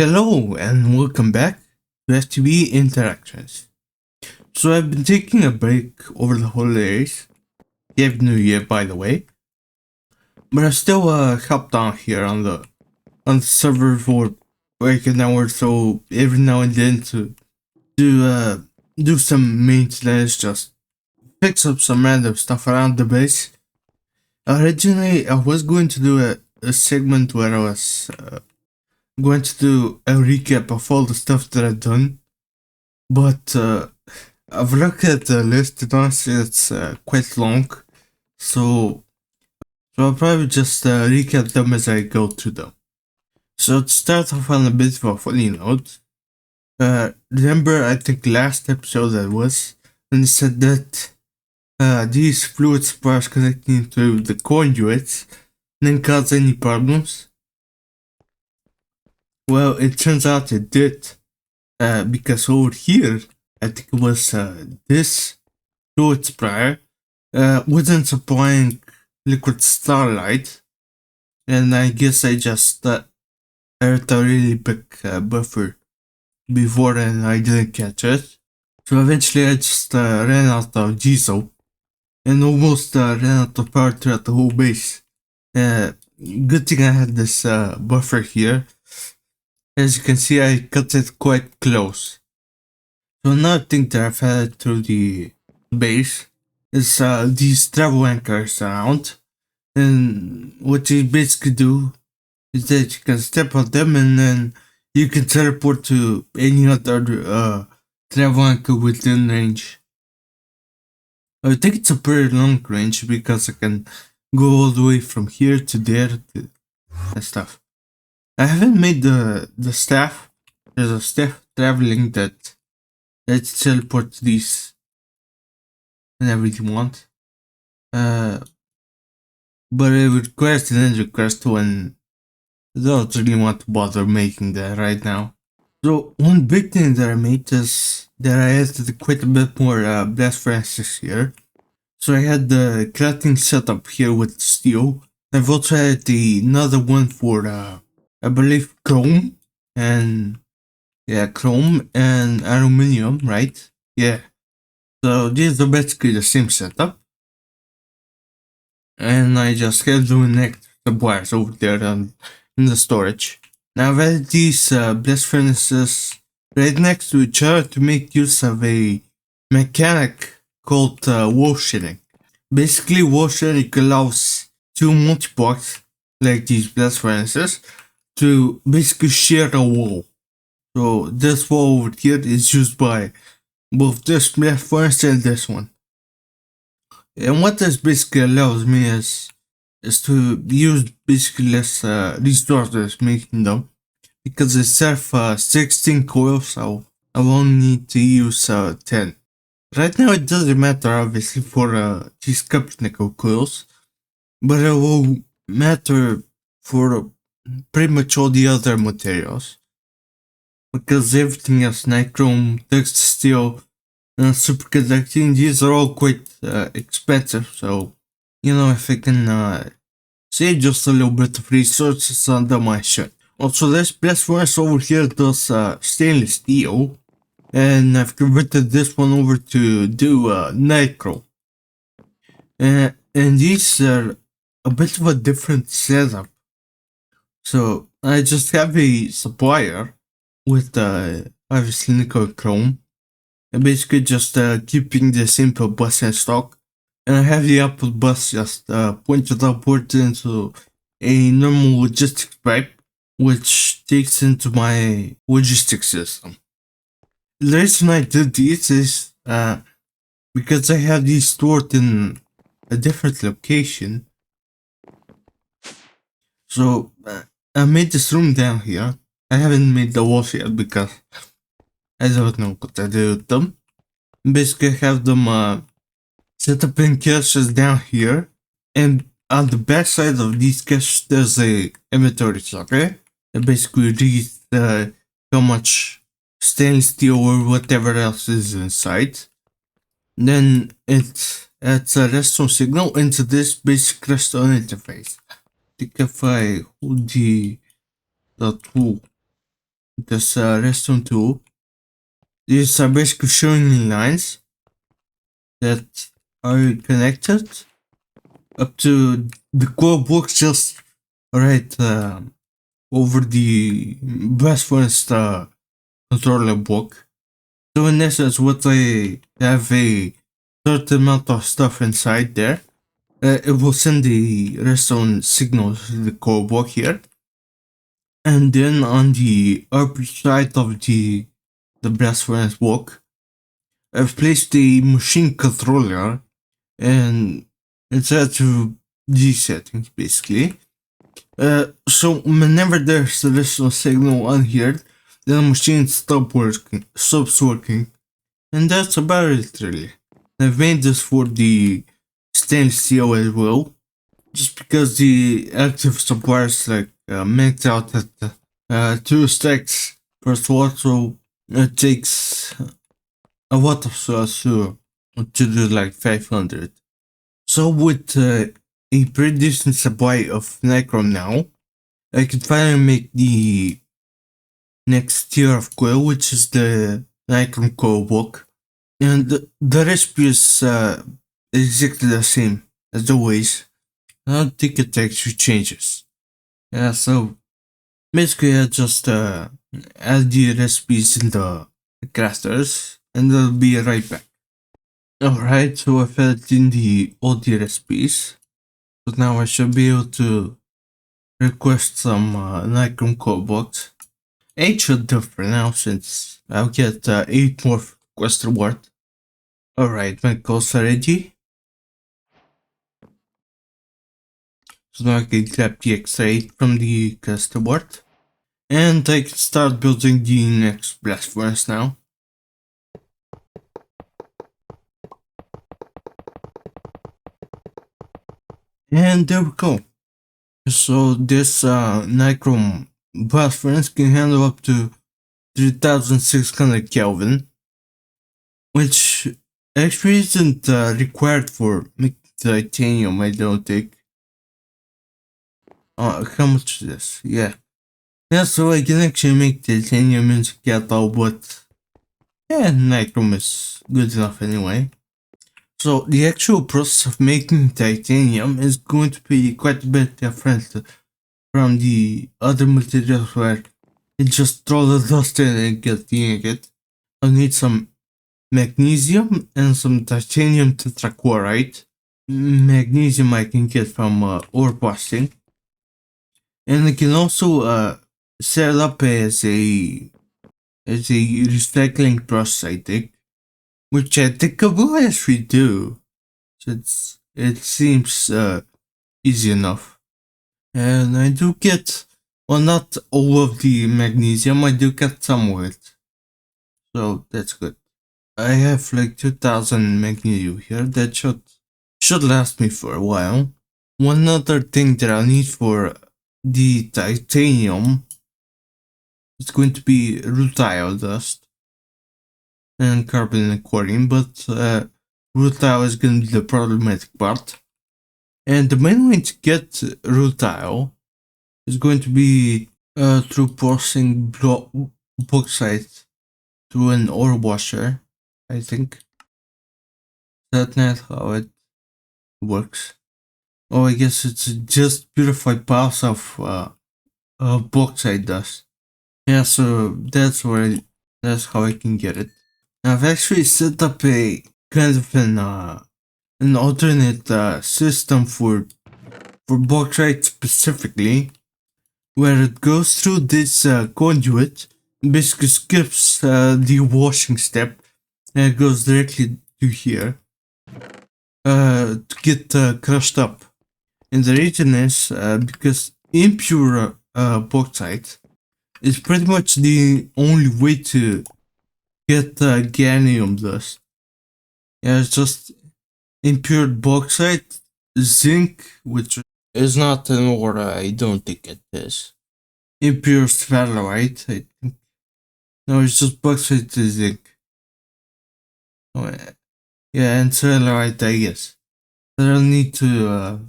Hello and welcome back to FTB Interactions. So I've been taking a break over the holidays. Happy New Year, by the way. But I still help down here on the server for like an hour or so every now and then to do some maintenance, just fix up some random stuff around the base. Originally, I was going to do a segment where I was going to do a recap of all the stuff that I've done, but I've looked at the list and honestly it's quite long, so I'll probably just recap them as I go through them. So to start off on a bit of a funny note, remember I think last episode that was when they said that these fluid sparks connecting to the conduits didn't cause any problems? Well, it turns out it did, because over here, I think it was this fluid sprayer wasn't supplying liquid starlight, and I guess I just heard a really big buffer before and I didn't catch it. So eventually I just ran out of diesel and almost ran out of power throughout the whole base. Good thing I had this buffer here. As you can see, I cut it quite close. So another thing that I've had through the base is these travel anchors around. And what you basically do is that you can step on them and then you can teleport to any other travel anchor within range. I think it's a pretty long range because I can go all the way from here to there and stuff. I haven't made the staff. There's a staff traveling that teleports these whenever you want. But it requires an end request and I don't really want to bother making that right now. So one big thing that I made is that I added quite a bit more blast furnaces here. So I had the crafting setup here with steel. I've also had another one for I believe chrome and aluminum, right? Yeah. So these are basically the same setup. And I just have them next the wires over there in the storage. Now I've added these blast furnaces right next to each other to make use of a mechanic called wall shedding. Basically, wall shedding allows two multipacks like these blast furnaces to basically share a wall. So this wall over here is used by both this blast furnace and this one. And what this basically allows me is to use basically less resources making them, because I serve 16 coils, so I won't need to use 10. Right now it doesn't matter obviously for these cup nickel coils, but it will matter for pretty much all the other materials, because everything else, nichrome, tungsten steel, and superconducting, these are all quite expensive. So you know, if I can save just a little bit of resources on them, I should. Also, this blast furnace over here does stainless steel, and I've converted this one over to do nichrome. And these are a bit of a different setup. So I just have a supplier with obviously nickel chrome, and basically just keeping the simple bus in stock. And I have the output bus just pointed upwards into a normal logistics pipe, which takes into my logistics system. The reason I did this is because I have these stored in a different location. So I made this room down here. I haven't made the walls yet because I don't know what I do with them. Basically, I have them set up in caches down here, and on the back side of these caches there's a inventory socket. It basically reads how much stainless steel or whatever else is inside. Then it adds a redstone signal into this basic redstone interface. I think if I hold the tool this redstone tool. These are basically showing lines that are connected up to the core box just right over the blast furnace controller block. So in essence, what I have a certain amount of stuff inside there. It will send the redstone signal to the core block here, and then on the upper side of the blast furnace block, I've placed the machine controller, and it's set to these settings basically. So whenever there's a redstone signal on here, then the machine stops working, and that's about it really. I've made this for the stainless steel as well, just because the active suppliers like max out at 2 stacks per slot, so it takes a lot of slots to do like 500. So with a pretty decent supply of Nichrome now, I can finally make the next tier of coil, which is the Nichrome coil block. And the recipe is exactly the same as always. I don't think it actually changes. Yeah, so basically I just add the recipes in the crafters and I'll be right back. Alright, so I've added in all the recipes. So now I should be able to request some Nichrome code blocks. 8 should do for now since I'll get 8 more quest reward. Alright, my codes are ready. So now I can grab the extra 8 from the quest reward. And I can start building the next blast furnace now. And there we go. So this Nichrome blast furnace can handle up to 3600 Kelvin, which actually isn't required for making titanium, I don't think. How much is this? Yeah. Yeah, so I can actually make titanium into cattle, but yeah, Nichrome is good enough anyway. So the actual process of making titanium is going to be quite a bit different from the other materials where you just throw the dust in and get the ingot. I'll need some magnesium and some titanium tetrachloride. Magnesium I can get from ore busting. And I can also set it up as a recycling process, I think. Which I think I will actually do. Since it seems easy enough. And I do get, well, not all of the magnesium, I do get some of it. So that's good. I have like 2000 magnesium here, that should last me for a while. One other thing that I need for the titanium is going to be rutile dust and carbon and chlorine, but rutile is going to be the problematic part. And the main way to get rutile is going to be through processing bauxite through an ore washer, I think. That's not how it works. Oh, I guess it's just purified piles of bauxite dust. Yeah, so that's how I can get it. Now, I've actually set up a kind of an alternate system for bauxite specifically, where it goes through this conduit, basically skips the washing step, and it goes directly to here to get crushed up. And the reason is because impure bauxite is pretty much the only way to get gallium dust. Yeah, it's just impure bauxite, zinc, which is not an ore, I don't think it is. Impure sphalerite, I think. No, it's just bauxite and zinc. Oh, yeah, and sphalerite, I guess. I don't need to,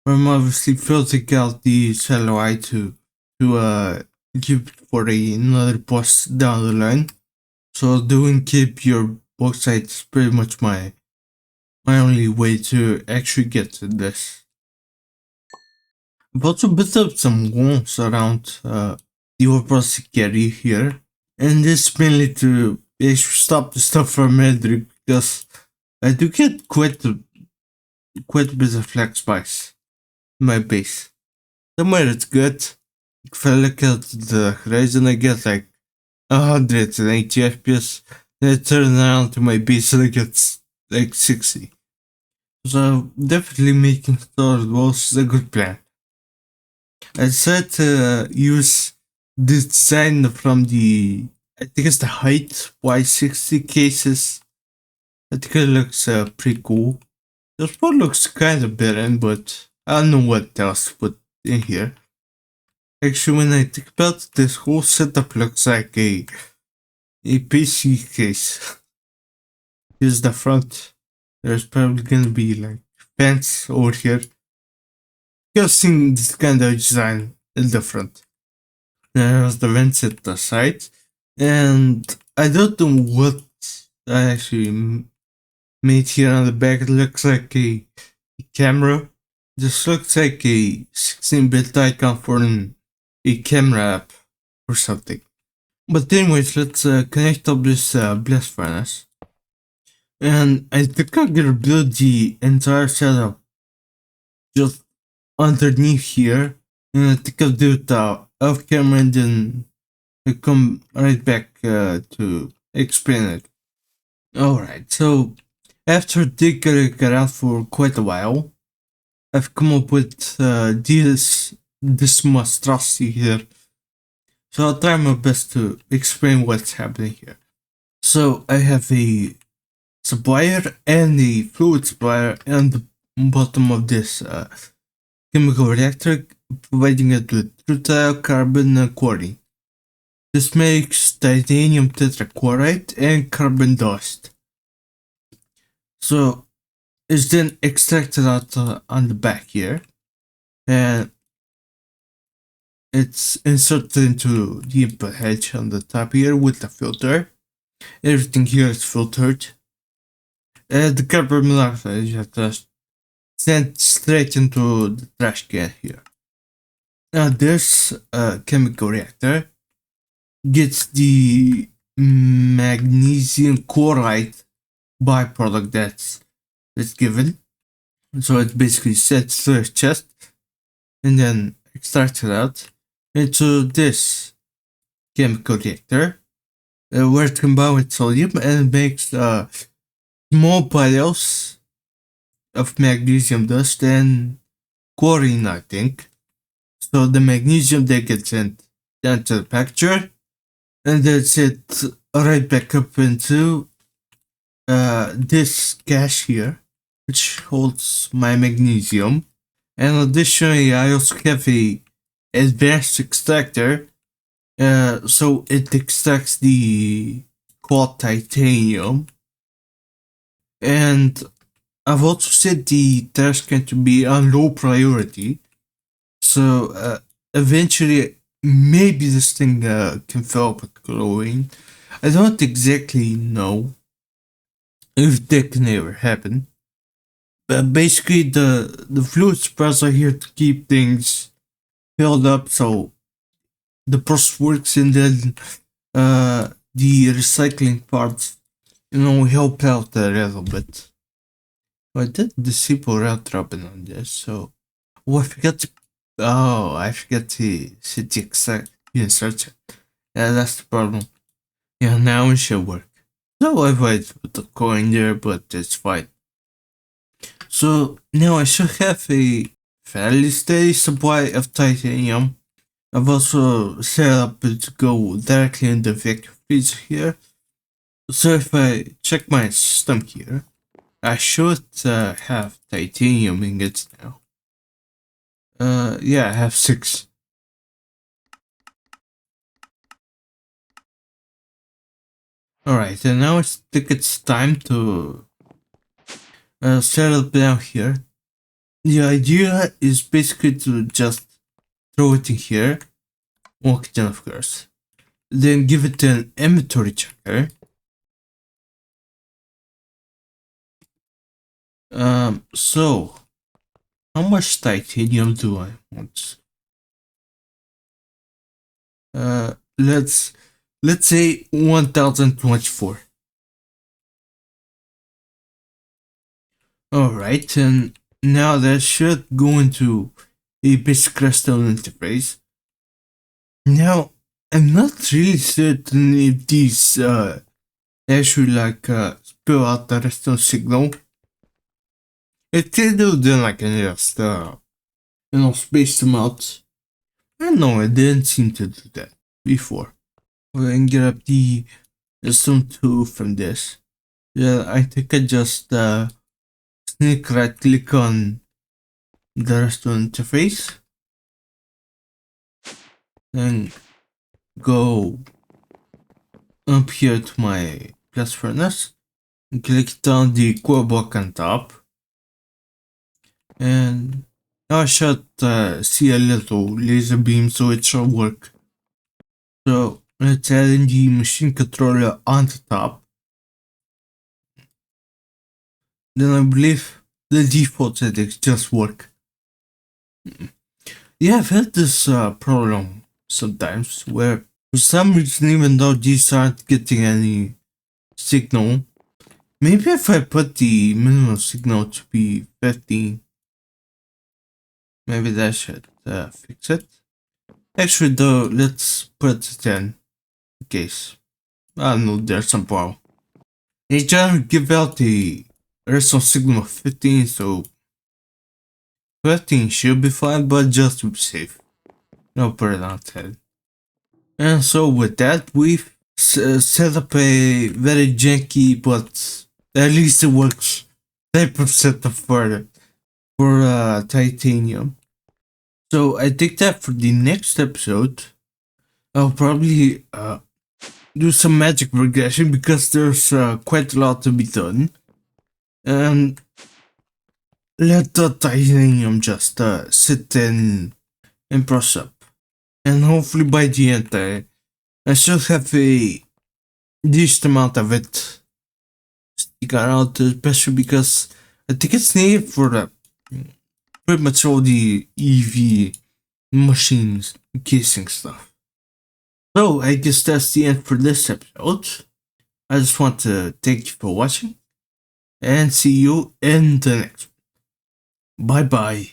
I'm obviously filtering out the sphalerite to keep it for another boss down the line. So doing keep your bauxite is pretty much my only way to actually get to this. I've also built up some walls around the overall security here, and this mainly to stop the stuff from entering because I do get quite a bit of lag spikes in my base. Somewhere it's good. If I look at the horizon, I get like 180 FPS. Then I turn around to my base and I get like 60. So definitely making storage walls is a good plan. I decided to use this design from the, I think it's the height Y60 cases. I think it looks pretty cool. This one looks kind of barren, but I don't know what else to put in here. Actually, when I think about it, this whole setup looks like a PC case. Here's the front. There's probably gonna be like fence over here. You've seen this kind of design in the front. There's the vents at the side, and I don't know what I actually made here on the back. It looks like a camera. This looks like a 16-bit icon for a camera app or something. But anyways, let's connect up this blast furnace. And I think I'm gonna build the entire setup just underneath here. And I think I'll do it off camera and then I'll come right back to explain it. Alright, so after digging around for quite a while, I've come up with this monstrosity here. So I'll try my best to explain what's happening here. So I have a supplier and a fluid supplier on the bottom of this chemical reactor, providing it with rutile, carbon, and quarry. This makes titanium tetrachloride and carbon dust. So it's then extracted out on the back here, and it's inserted into the input hedge on the top here with the filter. Everything here is filtered. And the carbon monoxide is just sent straight into the trash can here. Now this chemical reactor gets the magnesium chloride byproduct that's given. So it basically sets to the chest and then extracts it out into this chemical reactor where it combines with sodium and makes small particles of magnesium dust and chlorine, I think. So the magnesium they get sent down to the packager and then sent right back up into this cache here, which holds my magnesium. And additionally, I also have a advanced extractor, so it extracts the quad titanium. And I've also set the task to be on low priority, so eventually maybe this thing can fill up with glowing. I don't exactly know if that can ever happen. But basically the fluid spreads are here to keep things filled up so the process works, and then the recycling parts, help out a little bit. I did disable route robin on this, so I forgot to set the exact insert it. Yeah, that's the problem. Yeah, now it should work. So I wait with the coin there, but it's fine. So now I should have a fairly steady supply of titanium. I've also set up it to go directly in the vacuum freezer here. So if I check my system here, I should have titanium ingots now. Yeah, I have 6. Alright, and now I think it's time to set up down here. The idea is basically to just throw it in here oxygen, of course. Then give it an inventory checker. So how much titanium do I want? Let's say 1024. Alright, and now that should go into a basic crystal interface. Now, I'm not really certain if these actually spill out the redstone signal. If they do, then I can just space them out. I don't know, I didn't seem to do that before. We can get up the redstone 2 from this. Yeah, I think I just sneak right click on the redstone interface. Then go up here to my blast furnace. Click down the core block on top. And now I should see a little laser beam, so it should work. So let's add in the machine controller on the top. Then I believe the default settings just work. Yeah, I've had this problem sometimes where for some reason, even though these aren't getting any signal, maybe if I put the minimum signal to be 15, maybe that should fix it. Actually though, let's put 10 in case. I don't know, there's some problem. They just give out the redstone signal of 15, so 15 should be fine, but just to be safe. No, put it on 10. And so with that, we've set up a very janky, but at least it works, type of setup for titanium. So I think that for the next episode, I'll probably do some magic regression because there's quite a lot to be done. And let the titanium just sit and press up. And hopefully by the end I should have a decent amount of it sticking out, especially because I think it's needed for pretty much all the EV machines casing stuff. So I guess that's the end for this episode. I just want to thank you for watching and see you in the next one. Bye bye.